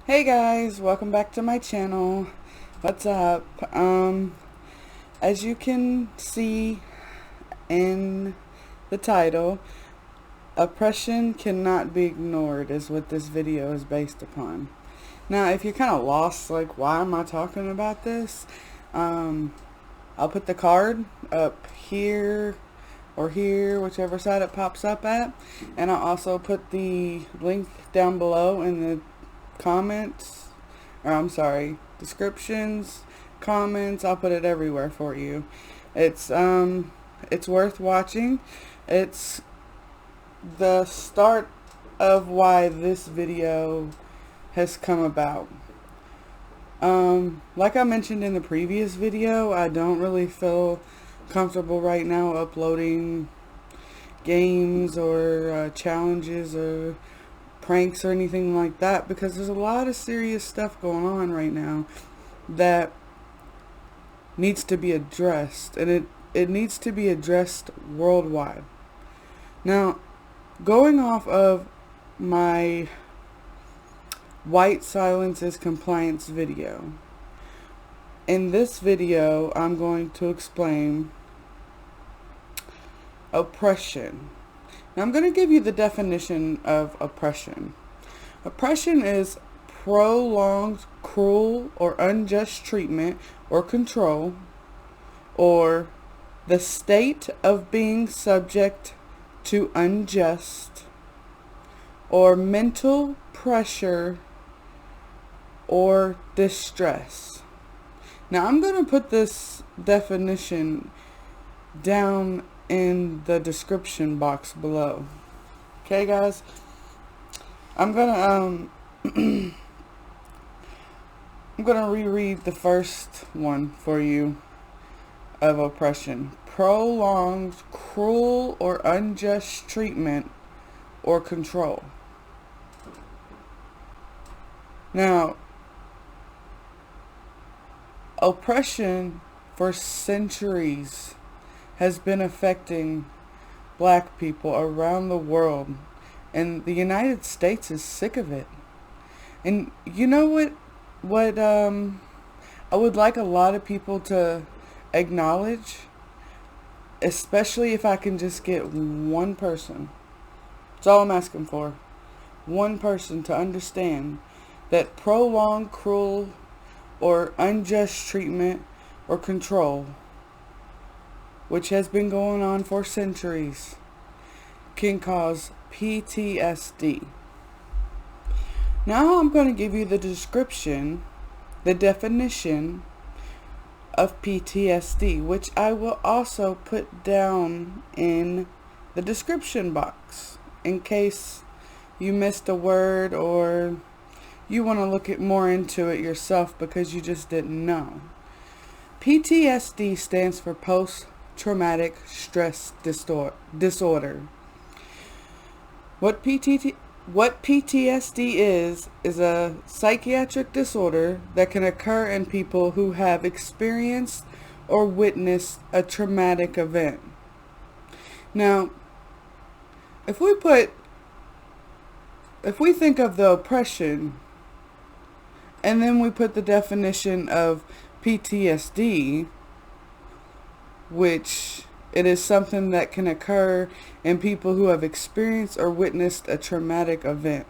Hey guys, welcome back to my channel. What's up? As you can see in the title, oppression cannot be ignored is what this video is based upon. Now, if you're kind of lost, like, why am I talking about this? I'll put the card up here or here, whichever side it pops up at. And I'll also put the link down below in the comments, or I'm sorry, descriptions, comments. I'll put it everywhere for you. It's worth watching. It's the start of why this video has come about. Like I mentioned in the previous video, I don't really feel comfortable right now uploading games or challenges or pranks or anything like that, because there's a lot of serious stuff going on right now that needs to be addressed, and it needs to be addressed worldwide. Now, going off of my white silence is compliance video, in this video I'm going to explain oppression. Now, I'm going to give you the definition of oppression. Oppression is prolonged, cruel, or unjust treatment or control, or the state of being subject to unjust or mental pressure or distress. Now, I'm going to put this definition down in the description box below. Okay, guys? I'm gonna I'm gonna reread the first one for you of oppression. Prolonged, cruel, or unjust treatment or control. Now, oppression for centuries has been affecting black people around the world, and the United States is sick of it. And you know what I would like a lot of people to acknowledge, especially if I can just get one person. That's all I'm asking for. One person to understand that prolonged, cruel, or unjust treatment or control, which has been going on for centuries, can cause PTSD. Now I'm going to give you the description, the definition of PTSD, which I will also put down in the description box in case you missed a word or you want to look more into it yourself because you just didn't know. PTSD stands for Post Traumatic Stress Disorder. What PTSD is a psychiatric disorder that can occur in people who have experienced or witnessed a traumatic event. Now, if we think of the oppression, and then we put the definition of PTSD, which it is something that can occur in people who have experienced or witnessed a traumatic event.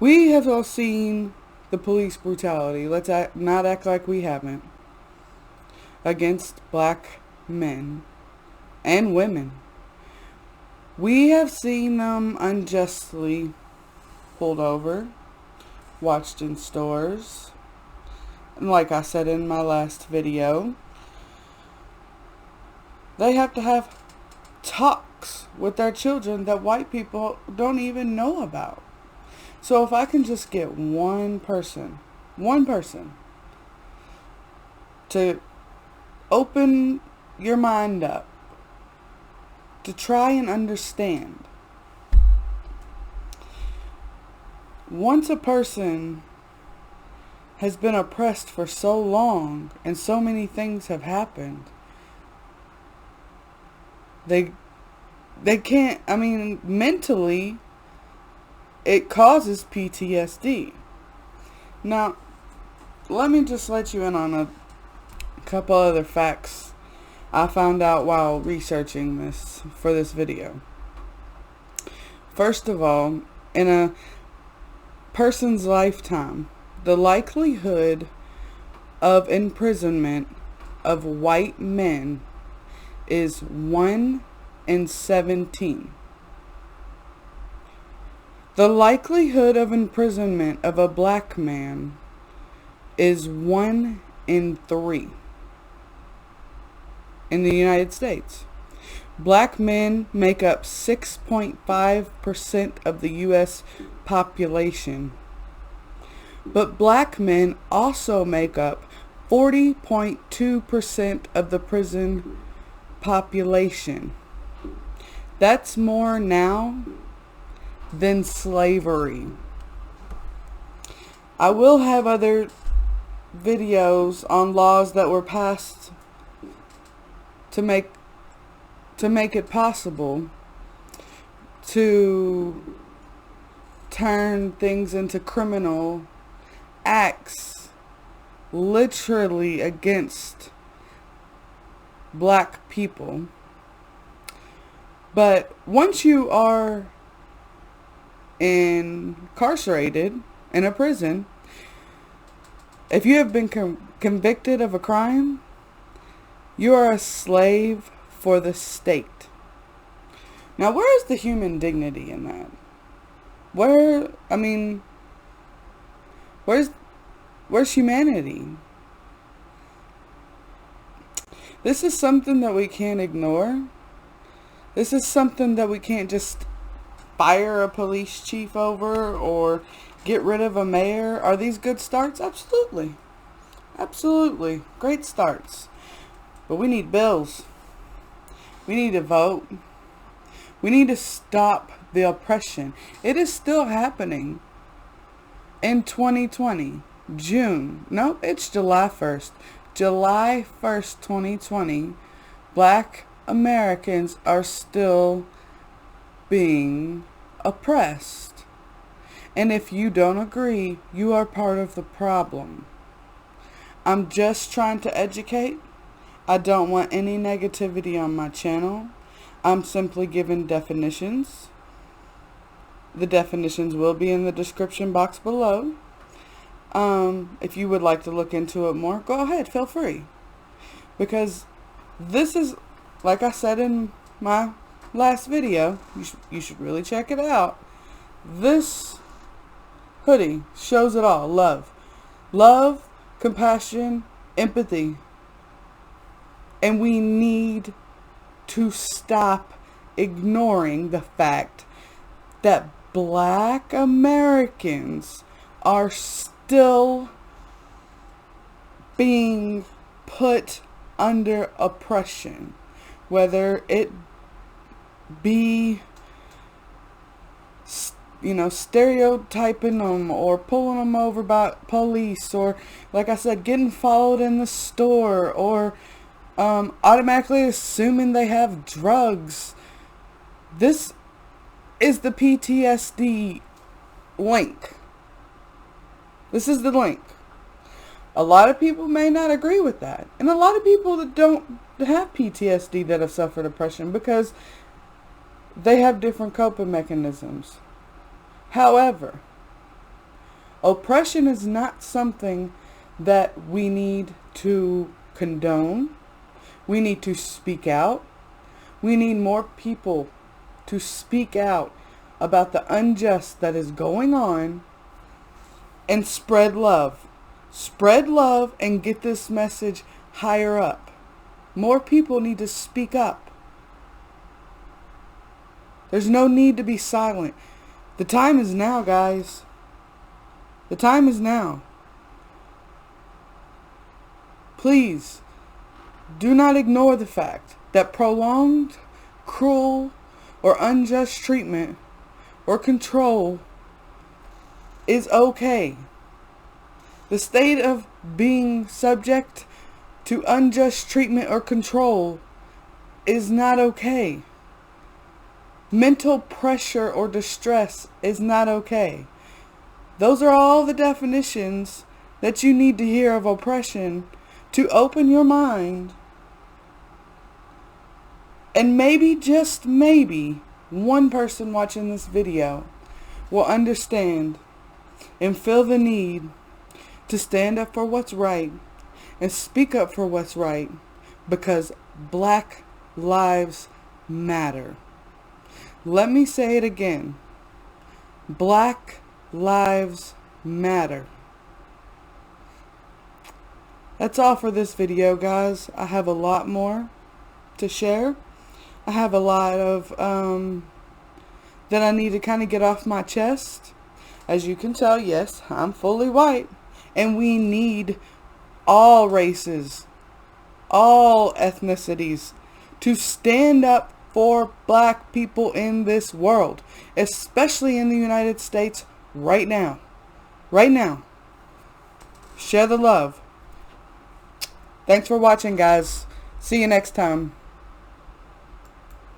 We have all seen the police brutality, let's not act like we haven't, against black men and women. We have seen them unjustly pulled over, watched in stores, and like I said in my last video, they have to have talks with their children that white people don't even know about. So if I can just get one person to open your mind up, to try and understand. Once a person has been oppressed for so long and so many things have happened, they can't, mentally, it causes PTSD. Now, let me just let you in on a couple other facts I found out while researching this for this video. First of all, in a person's lifetime, the likelihood of imprisonment of white men is 1 in 17. The likelihood of imprisonment of a black man is 1 in 3 in the United States. Black men make up 6.5% of the U.S. population. But black men also make up 40.2% of the prison population. That's more now than slavery. I will have other videos on laws that were passed to make it possible to turn things into criminal acts literally against black people. But once you are incarcerated in a prison, if you have been convicted of a crime, you are a slave for the state. Now, where is the human dignity in that? Where's humanity? This is something that we can't ignore. This is something that we can't just fire a police chief over or get rid of a mayor. Are these good starts? Absolutely. Absolutely. Great starts. But we need bills. We need to vote. We need to stop the oppression. It is still happening in 2020. June. No, it's July 1st. July 1st, 2020. Black Americans are still being oppressed. And if you don't agree, you are part of the problem. I'm just trying to educate. I don't want any negativity on my channel. I'm simply giving definitions. The definitions will be in the description box below. If you would like to look into it more, go ahead, feel free. Because this is, like I said in my last video, you should really check it out. This hoodie shows it all. Love. Love, compassion, empathy. And we need to stop ignoring the fact that Black Americans are still being put under oppression, whether it be, stereotyping them or pulling them over by police, or, like I said, getting followed in the store, or automatically assuming they have drugs. This is the PTSD link. This is the link. A lot of people may not agree with that. And a lot of people that don't have PTSD that have suffered oppression because they have different coping mechanisms. However, oppression is not something that we need to condone. We need to speak out. We need more people to speak out about the unjust that is going on and spread love. Spread love and get this message higher up. More people need to speak up. There's no need to be silent. The time is now, guys. The time is now. Please, do not ignore the fact that prolonged, cruel, or unjust treatment or control is okay. The state of being subject to unjust treatment or control is not okay. Mental pressure or distress is not okay. Those are all the definitions that you need to hear of oppression to open your mind. And maybe, just maybe, one person watching this video will understand and feel the need to stand up for what's right and speak up for what's right, because Black lives matter. Let me say it again. Black lives matter. That's all for this video, guys. I have a lot more to share. I have a lot of that I need to kind of get off my chest. As you can tell, yes, I'm fully white, and we need all races, all ethnicities to stand up for Black people in this world, especially in the United States right now. Right now. Share the love. Thanks for watching, guys. See you next time.